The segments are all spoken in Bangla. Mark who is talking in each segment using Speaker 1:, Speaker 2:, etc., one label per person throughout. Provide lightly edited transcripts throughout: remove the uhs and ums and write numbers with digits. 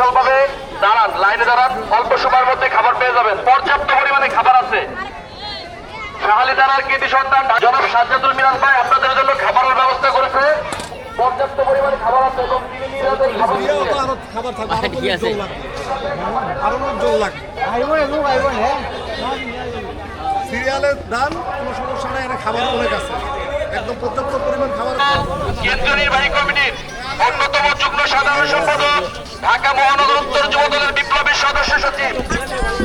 Speaker 1: সুশৃঙ্খলভাবে দাঁড়ান, লাইনে দাঁড়ান, অল্প সময়ের মধ্যে খাবার পেয়ে যাবেন। পর্যাপ্ত পরিমাণে খাবার আছে। শাহালি থানার কৃতি সন্তান জনাব সাজ্জাদুল মিরাজ ভাই আপনাদের জন্য খাবারের ব্যবস্থা করেছে। পর্যাপ্ত পরিমাণে খাবার আছে এবং তিনি নিজেদের
Speaker 2: খাবার থাকবে আরো জল লাগবে সিরিয়ালের দাম কোনো সমস্যা নাই, এখানে খাবার অনেক আছে, একদম পর্যাপ্ত পরিমাণ খাবার।
Speaker 1: কেন্দ্রীয় নির্বাহী কমিটির অন্যতম যুগ্ম সাধারণ সম্পাদক, ঢাকা মহানগর উত্তর যুব দলের বিপ্লবী সদস্য সচিব,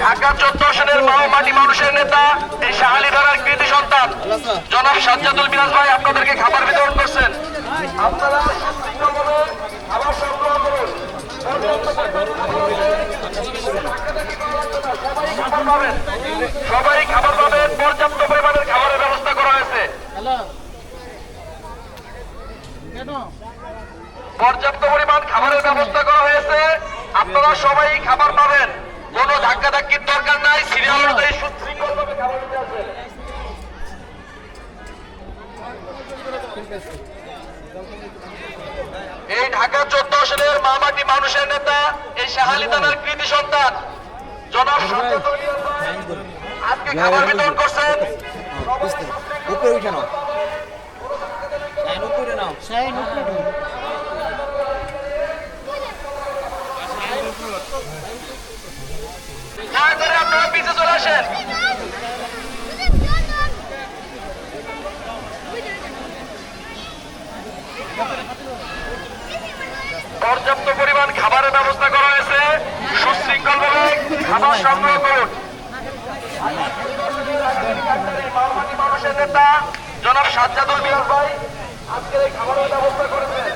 Speaker 1: ঢাকা 14 আসনের মাটি মানুষের নেতা, এই শাহালি থানার কৃতি সন্তান জনাব সাজ্জাদুল মিরাজ ভাই আপনাদেরকে খাবার বিতরণ করছেন। আপনারা সুশৃঙ্খলভাবে খাবার সংগ্রহ করুন। সবাই খাবার পাবেন, পর্যাপ্ত পরিমাণের খাবারের ব্যবস্থা করা হয়েছে। পর্যাপ্ত পরিমাণ খাবারের ব্যবস্থা করা হয়েছে, আপনারা সবাই খাবার পাবেন, কোনো ধাক্কা ধাক্কির দরকার নাই, সিরিয়াল অনুযায়ী সুশৃঙ্খলভাবে খাবার দিতে আছে। এই ঢাকা 14 আসনের মাটি মানুষের নেতা, এই শাহালি থানার কৃতি সন্তান জনাব সাজ্জাদুল মিরাজ ভাই আজকে খাবার বিতরণ করছেন।
Speaker 3: উপরে উঠে নাও, উপরে নাও,
Speaker 1: দয়া করে আপনারা পিছিয়ে চলে আসেন। পর্যাপ্ত পরিমাণ খাবারের ব্যবস্থা করা হয়েছে, সুশৃঙ্খলভাবে খাবার সংগ্রহ করুন। মানুষের নেতা জনাব সাজ্জাদুল মিরাজ ভাই আজকের এই খাবারের ব্যবস্থা করেছেন।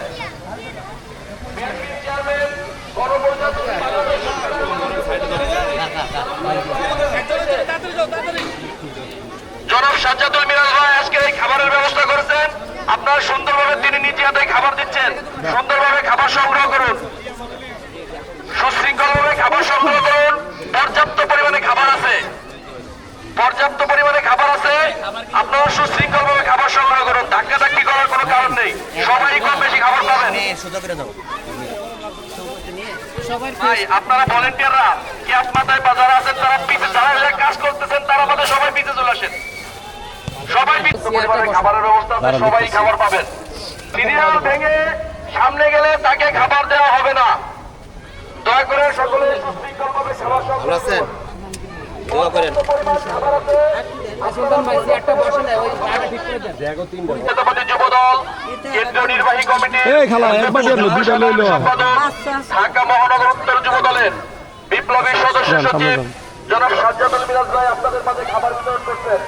Speaker 1: বিএনপির চেয়ারম্যান জনাব সাজ্জাদুল মিরাজ ভাই আজকের এই খাবারের ব্যবস্থা করেছেন। আপনারা সুন্দরভাবে তিনি নিজে হাতে খাবার দিচ্ছেন। সুন্দরভাবে খাবার সংগ্রহ করুন, সুশৃঙ্খলভাবে খাবার সংগ্রহ করুন। পর্যাপ্ত পরিমাণে খাবার আছে, পর্যাপ্ত পরিমাণে খাবার আছে, আপনারা সুশৃঙ্খলভাবে খাবার সংগ্রহ করুন। ধাক্কা ধাক্কি করার কোনো কারণ নেই, সবাই কম বেশি খাবার পাবেন। ভাই আপনারা ভলেন্টিয়াররা ক্যাপ মাথায় বাজারে আছেন, তারা পিছে যারা কাজ করতেছেন তারা আমাদের সবাই পিছে চলে আসেন। সবাই খাবারের ব্যবস্থা আছে, সবাই খাবার পাবেন। সিরিয়াল ভেঙে সামনে গেলে তাকে খাবার দেওয়া হবে না। দয়া করে সকলে সুশৃঙ্খলভাবে খাবার সংগ্রহ করুন। যুবদল কেন্দ্রীয় নির্বাহী কমিটি ঢাকা মহানগর উত্তর যুব দলের বিপ্লবী সদস্য সচিব জনাব সাজ্জাদুল মিরাজ ভাই আপনাদের মাঝে খাবার বিতরণ করছেন।